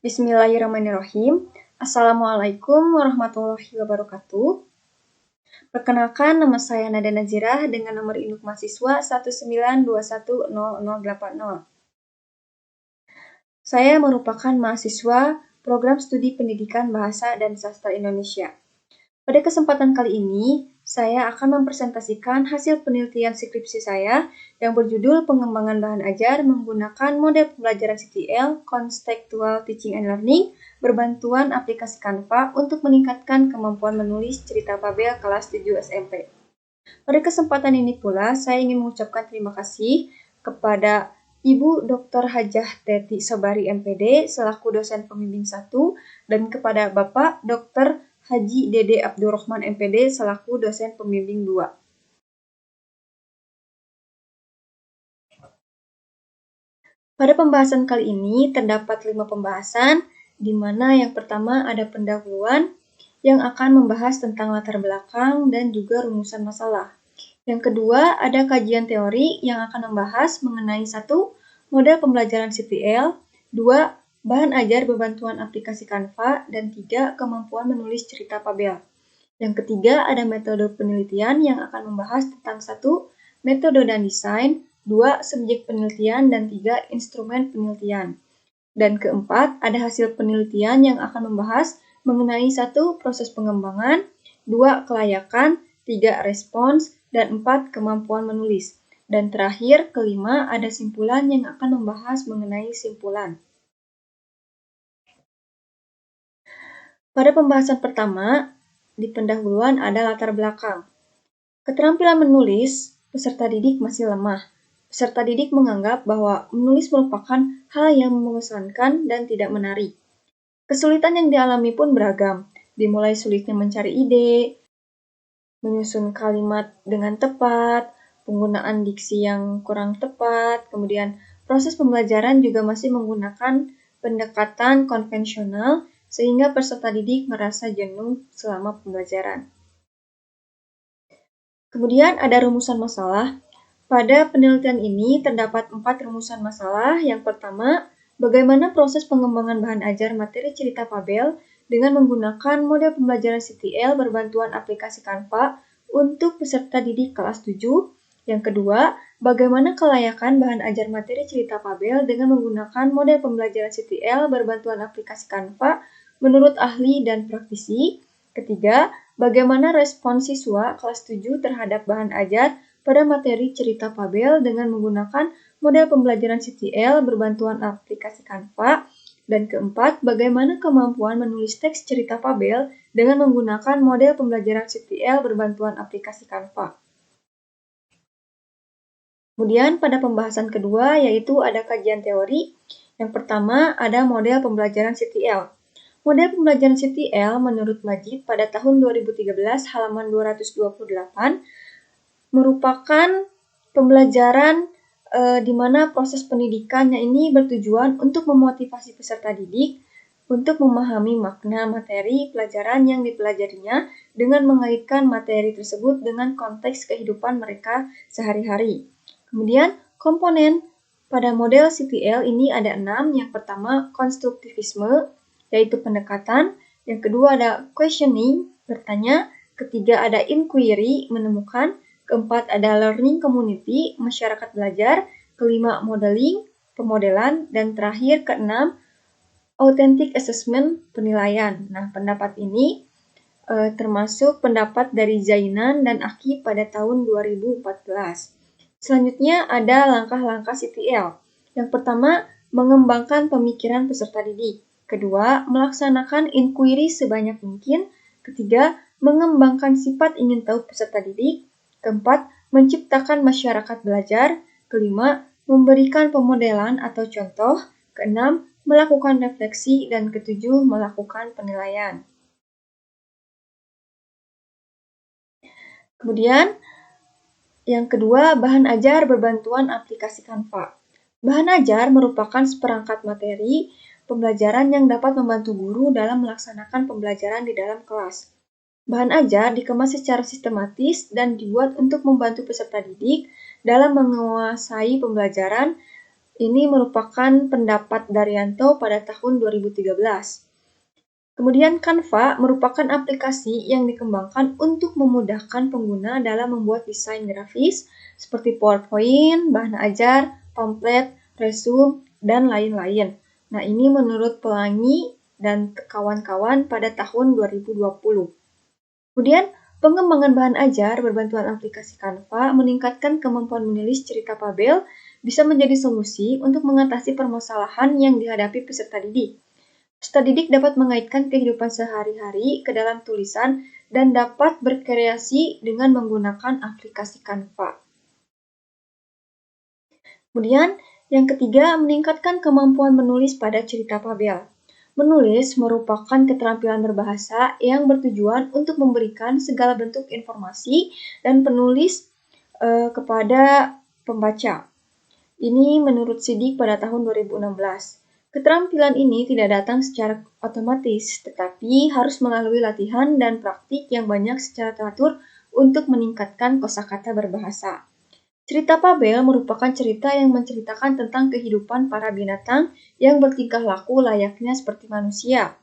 Bismillahirrahmanirrahim. Assalamualaikum warahmatullahi wabarakatuh. Perkenalkan, nama saya Nada Nazirah dengan nomor induk mahasiswa 192100080. Saya merupakan mahasiswa Program Studi Pendidikan Bahasa dan Sastra Indonesia. Pada kesempatan kali ini, saya akan mempresentasikan hasil penelitian skripsi saya yang berjudul Pengembangan Bahan Ajar menggunakan model pembelajaran CTL, Contextual Teaching and Learning, berbantuan aplikasi Canva untuk meningkatkan kemampuan menulis cerita fabel kelas 7 SMP. Pada kesempatan ini pula, saya ingin mengucapkan terima kasih kepada Ibu Dr. Hajah Teti Sobari MPD selaku dosen pembimbing 1 dan kepada Bapak Dr. Haji Dede Abdurrahman MPD selaku dosen pembimbing 2. Pada pembahasan kali ini terdapat 5 pembahasan, di mana yang pertama ada pendahuluan yang akan membahas tentang latar belakang dan juga rumusan masalah. Yang kedua ada kajian teori yang akan membahas mengenai 1. Model pembelajaran CTL, 2. Bahan ajar berbantuan aplikasi Canva, dan 3. Kemampuan menulis cerita fabel. Yang ketiga ada metode penelitian yang akan membahas tentang 1. Metode dan desain, 2. Subjek penelitian, dan 3. Instrumen penelitian. Dan keempat ada hasil penelitian yang akan membahas mengenai 1. Proses pengembangan, 2. Kelayakan, 3. Respons, dan 4. Kemampuan menulis. Dan terakhir, kelima ada simpulan yang akan membahas mengenai simpulan. Pada pembahasan pertama, di pendahuluan ada latar belakang. Keterampilan menulis peserta didik masih lemah. Peserta didik menganggap bahwa menulis merupakan hal yang membosankan dan tidak menarik. Kesulitan yang dialami pun beragam, dimulai sulitnya mencari ide, menyusun kalimat dengan tepat, penggunaan diksi yang kurang tepat, kemudian proses pembelajaran juga masih menggunakan pendekatan konvensional sehingga peserta didik merasa jenuh selama pembelajaran. Kemudian ada rumusan masalah. Pada penelitian ini terdapat 4 rumusan masalah. Yang pertama, bagaimana proses pengembangan bahan ajar materi cerita fabel dengan menggunakan model pembelajaran CTL berbantuan aplikasi Canva untuk peserta didik kelas 7. Yang kedua, bagaimana kelayakan bahan ajar materi cerita fabel dengan menggunakan model pembelajaran CTL berbantuan aplikasi Canva menurut ahli dan praktisi. Ketiga, bagaimana respons siswa kelas 7 terhadap bahan ajar pada materi cerita fabel dengan menggunakan model pembelajaran CTL berbantuan aplikasi Canva. Dan keempat, bagaimana kemampuan menulis teks cerita fabel dengan menggunakan model pembelajaran CTL berbantuan aplikasi Canva. Kemudian pada pembahasan kedua yaitu ada kajian teori. Yang pertama ada model pembelajaran CTL. Model pembelajaran CTL menurut Majid pada tahun 2013 halaman 228 merupakan pembelajaran di mana proses pendidikannya ini bertujuan untuk memotivasi peserta didik untuk memahami makna materi pelajaran yang dipelajarinya dengan mengaitkan materi tersebut dengan konteks kehidupan mereka sehari-hari. Kemudian komponen pada model CTL ini ada 6. Yang pertama konstruktivisme, yaitu pendekatan. Yang kedua ada questioning, bertanya. Ketiga ada inquiry, menemukan. Keempat ada learning community, masyarakat belajar. Kelima modeling, pemodelan. Dan terakhir keenam authentic assessment, penilaian. Nah, pendapat ini termasuk pendapat dari Zainan dan Aki pada tahun 2014. Selanjutnya ada langkah-langkah CTL. Yang pertama, mengembangkan pemikiran peserta didik. Kedua, melaksanakan inquiry sebanyak mungkin. Ketiga, mengembangkan sifat ingin tahu peserta didik. Keempat, menciptakan masyarakat belajar. Kelima, memberikan pemodelan atau contoh. Keenam, melakukan refleksi. Dan ketujuh, melakukan penilaian. Kemudian, yang kedua, bahan ajar berbantuan aplikasi Canva. Bahan ajar merupakan seperangkat materi pembelajaran yang dapat membantu guru dalam melaksanakan pembelajaran di dalam kelas. Bahan ajar dikemas secara sistematis dan dibuat untuk membantu peserta didik dalam menguasai pembelajaran Ini merupakan pendapat Daryanto pada tahun 2013. Kemudian Canva merupakan aplikasi yang dikembangkan untuk memudahkan pengguna dalam membuat desain grafis seperti PowerPoint, bahan ajar, pamflet, resume, dan lain-lain. Nah, ini menurut Pelangi dan kawan-kawan pada tahun 2020. Kemudian, pengembangan bahan ajar berbantuan aplikasi Canva meningkatkan kemampuan menulis cerita fabel bisa menjadi solusi untuk mengatasi permasalahan yang dihadapi peserta didik. Peserta didik dapat mengaitkan kehidupan sehari-hari ke dalam tulisan dan dapat berkreasi dengan menggunakan aplikasi Canva. Kemudian, yang ketiga, meningkatkan kemampuan menulis pada cerita fabel. Menulis merupakan keterampilan berbahasa yang bertujuan untuk memberikan segala bentuk informasi dan penulis kepada pembaca. Ini menurut Sidik pada tahun 2016. Keterampilan ini tidak datang secara otomatis, tetapi harus melalui latihan dan praktik yang banyak secara teratur untuk meningkatkan kosakata berbahasa. Cerita fabel merupakan cerita yang menceritakan tentang kehidupan para binatang yang bertingkah laku layaknya seperti manusia.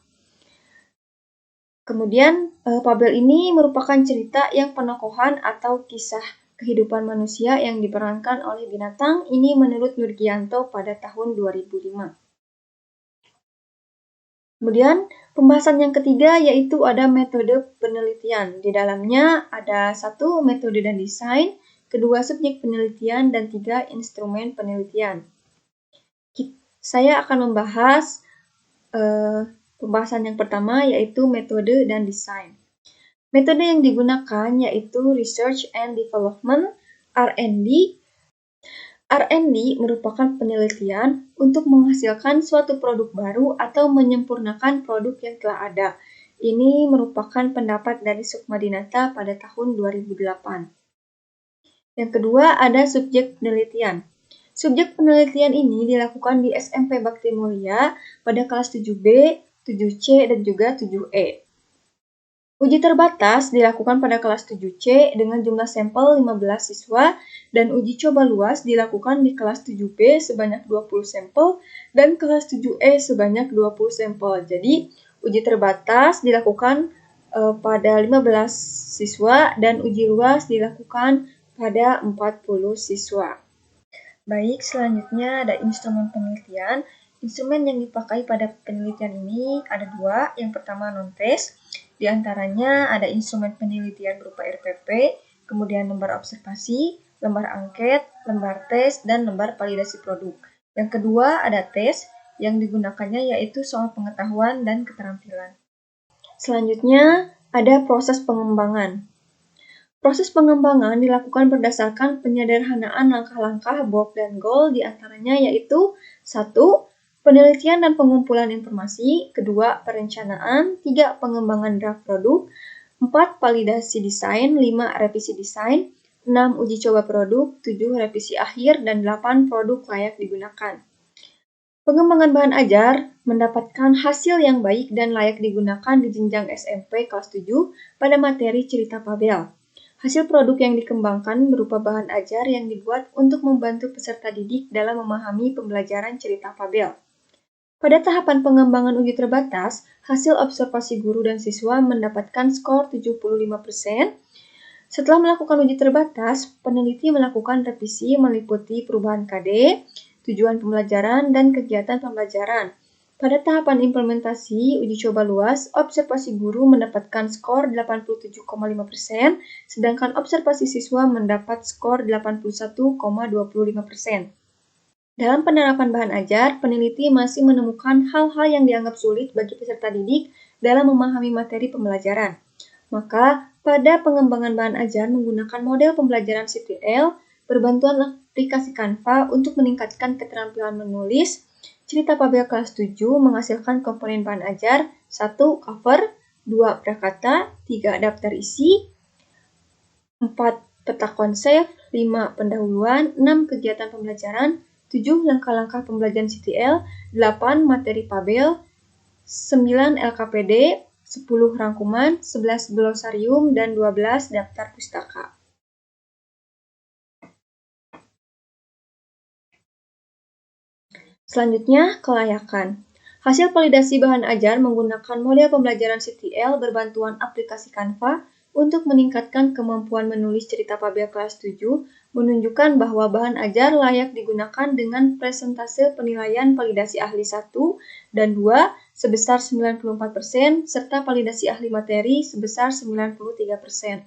Kemudian, fabel ini merupakan cerita yang penokohan atau kisah kehidupan manusia yang diperankan oleh binatang, ini menurut Nurgianto pada tahun 2005. Kemudian, pembahasan yang ketiga yaitu ada metode penelitian. Di dalamnya ada 1. Metode dan desain, 2. Subjek penelitian, dan 3. Instrumen penelitian. Saya akan membahas pembahasan yang pertama yaitu metode dan desain. Metode yang digunakan yaitu Research and Development, R&D. R&D merupakan penelitian untuk menghasilkan suatu produk baru atau menyempurnakan produk yang telah ada. Ini merupakan pendapat dari Sukmadinata pada tahun 2008. Yang kedua ada subjek penelitian. Subjek penelitian ini dilakukan di SMP Bakti Mulia pada kelas 7B, 7C, dan juga 7E. Uji terbatas dilakukan pada kelas 7C dengan jumlah sampel 15 siswa dan uji coba luas dilakukan di kelas 7B sebanyak 20 sampel dan kelas 7E sebanyak 20 sampel. Jadi, uji terbatas dilakukan pada 15 siswa dan uji luas dilakukan pada 40 siswa. Baik, selanjutnya ada instrumen penelitian. Instrumen yang dipakai pada penelitian ini ada 2. Yang pertama non-test. Di antaranya ada instrumen penelitian berupa RPP, kemudian lembar observasi, lembar angket, lembar tes, dan lembar validasi produk. Yang kedua ada tes, yang digunakannya yaitu soal pengetahuan dan keterampilan. Selanjutnya ada proses pengembangan. Proses pengembangan dilakukan berdasarkan penyederhanaan langkah-langkah BOP dan GOAL, di antaranya yaitu 1. Penelitian dan pengumpulan informasi, 2. Perencanaan, 3. Pengembangan draft produk, 4. Validasi desain, 5. Revisi desain, 6. Uji coba produk, 7. Revisi akhir, dan 8. Produk layak digunakan. Pengembangan bahan ajar mendapatkan hasil yang baik dan layak digunakan di jenjang SMP kelas 7 pada materi cerita fabel. Hasil produk yang dikembangkan berupa bahan ajar yang dibuat untuk membantu peserta didik dalam memahami pembelajaran cerita fabel. Pada tahapan pengembangan uji terbatas, hasil observasi guru dan siswa mendapatkan skor 75%. Setelah melakukan uji terbatas, peneliti melakukan revisi meliputi perubahan KD, tujuan pembelajaran, dan kegiatan pembelajaran. Pada tahapan implementasi uji coba luas, observasi guru mendapatkan skor 87,5%, sedangkan observasi siswa mendapat skor 81,25%. Dalam penerapan bahan ajar, peneliti masih menemukan hal-hal yang dianggap sulit bagi peserta didik dalam memahami materi pembelajaran. Maka, pada pengembangan bahan ajar menggunakan model pembelajaran CTL, berbantuan aplikasi Canva untuk meningkatkan keterampilan menulis. Cerita fabel kelas 7 menghasilkan komponen bahan ajar 1. Cover, 2. Prakata, 3. Daftar isi, 4. Peta konsep, 5. Pendahuluan, 6. Kegiatan pembelajaran, 7. Langkah-langkah pembelajaran CTL, 8. Materi fabel, 9. LKPD, 10. Rangkuman, 11. Glosarium, dan 12. Daftar pustaka. Selanjutnya, kelayakan. Hasil validasi bahan ajar menggunakan model pembelajaran CTL berbantuan aplikasi Canva untuk meningkatkan kemampuan menulis cerita fabel kelas 7, menunjukkan bahwa bahan ajar layak digunakan dengan presentase penilaian validasi ahli 1 dan 2 sebesar 94% serta validasi ahli materi sebesar 93%.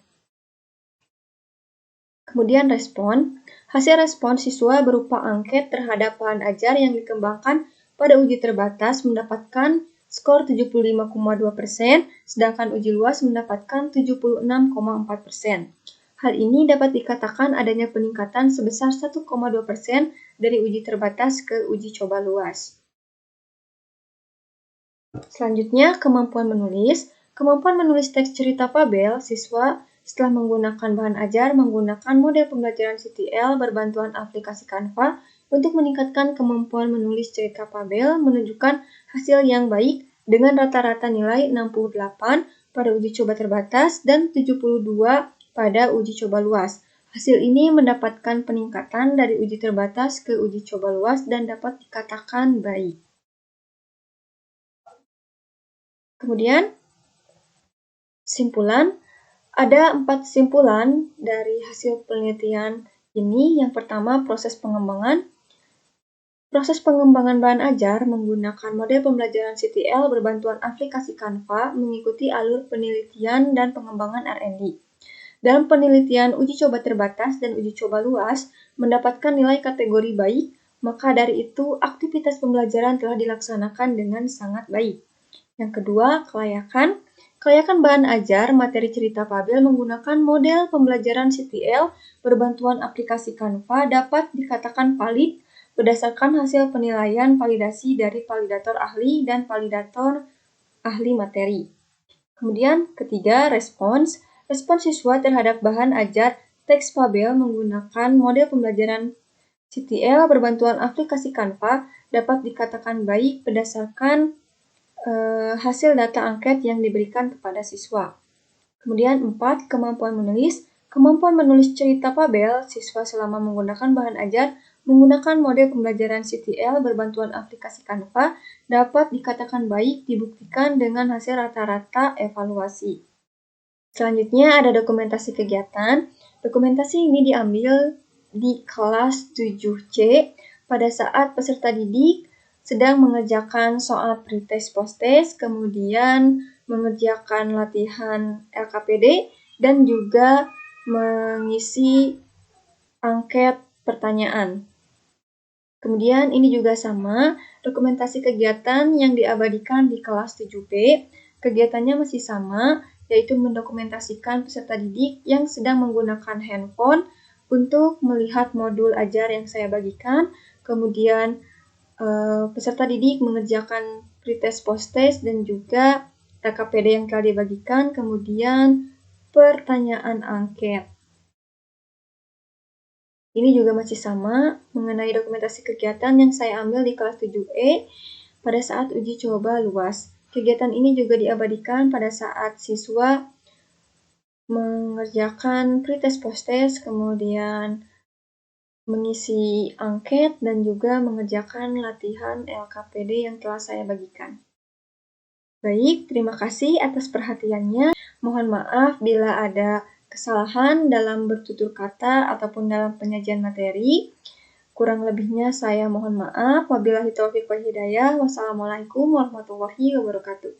Kemudian respon. Hasil respon siswa berupa angket terhadap bahan ajar yang dikembangkan pada uji terbatas mendapatkan skor 75,2%, sedangkan uji luas mendapatkan 76,4%. Hal ini dapat dikatakan adanya peningkatan sebesar 1,2% dari uji terbatas ke uji coba luas. Selanjutnya, kemampuan menulis. Kemampuan menulis teks cerita fabel siswa setelah menggunakan bahan ajar menggunakan model pembelajaran CTL berbantuan aplikasi Canva untuk meningkatkan kemampuan menulis cerita fabel menunjukkan hasil yang baik dengan rata-rata nilai 68 pada uji coba terbatas dan 72 pada uji coba luas. Hasil ini mendapatkan peningkatan dari uji terbatas ke uji coba luas dan dapat dikatakan baik. Kemudian, simpulan. Ada 4 kesimpulan dari hasil penelitian ini. Yang pertama, proses pengembangan. Proses pengembangan bahan ajar menggunakan model pembelajaran CTL berbantuan aplikasi Canva mengikuti alur penelitian dan pengembangan R&D. Dalam penelitian uji coba terbatas dan uji coba luas mendapatkan nilai kategori baik, maka dari itu aktivitas pembelajaran telah dilaksanakan dengan sangat baik. Yang kedua, kelayakan. Kelayakan bahan ajar materi cerita fabel menggunakan model pembelajaran CTL berbantuan aplikasi Canva dapat dikatakan valid berdasarkan hasil penilaian validasi dari validator ahli dan validator ahli materi. Kemudian ketiga, respons. Respons siswa terhadap bahan ajar teks fabel menggunakan model pembelajaran CTL berbantuan aplikasi Canva dapat dikatakan baik berdasarkan hasil data angket yang diberikan kepada siswa. Kemudian 4, kemampuan menulis. Kemampuan menulis cerita fabel siswa selama menggunakan bahan ajar menggunakan model pembelajaran CTL berbantuan aplikasi Canva dapat dikatakan baik dibuktikan dengan hasil rata-rata evaluasi. Selanjutnya ada dokumentasi kegiatan. Dokumentasi ini diambil di kelas 7C pada saat peserta didik sedang mengerjakan soal pretest posttest, kemudian mengerjakan latihan LKPD, dan juga mengisi angket pertanyaan. Kemudian ini juga sama, dokumentasi kegiatan yang diabadikan di kelas 7B, kegiatannya masih sama, yaitu mendokumentasikan peserta didik yang sedang menggunakan handphone untuk melihat modul ajar yang saya bagikan, kemudian peserta didik mengerjakan pretest posttest dan juga LKPD yang telah dibagikan, kemudian pertanyaan angket. Ini juga masih sama mengenai dokumentasi kegiatan yang saya ambil di kelas 7E pada saat uji coba luas. Kegiatan ini juga diabadikan pada saat siswa mengerjakan pretest posttest, kemudian mengisi angket, dan juga mengerjakan latihan LKPD yang telah saya bagikan. Baik, terima kasih atas perhatiannya. Mohon maaf bila ada kesalahan dalam bertutur kata ataupun dalam penyajian materi. Kurang lebihnya saya mohon maaf. Wabillahi taufiq wal hidayah. Wassalamualaikum warahmatullahi wabarakatuh.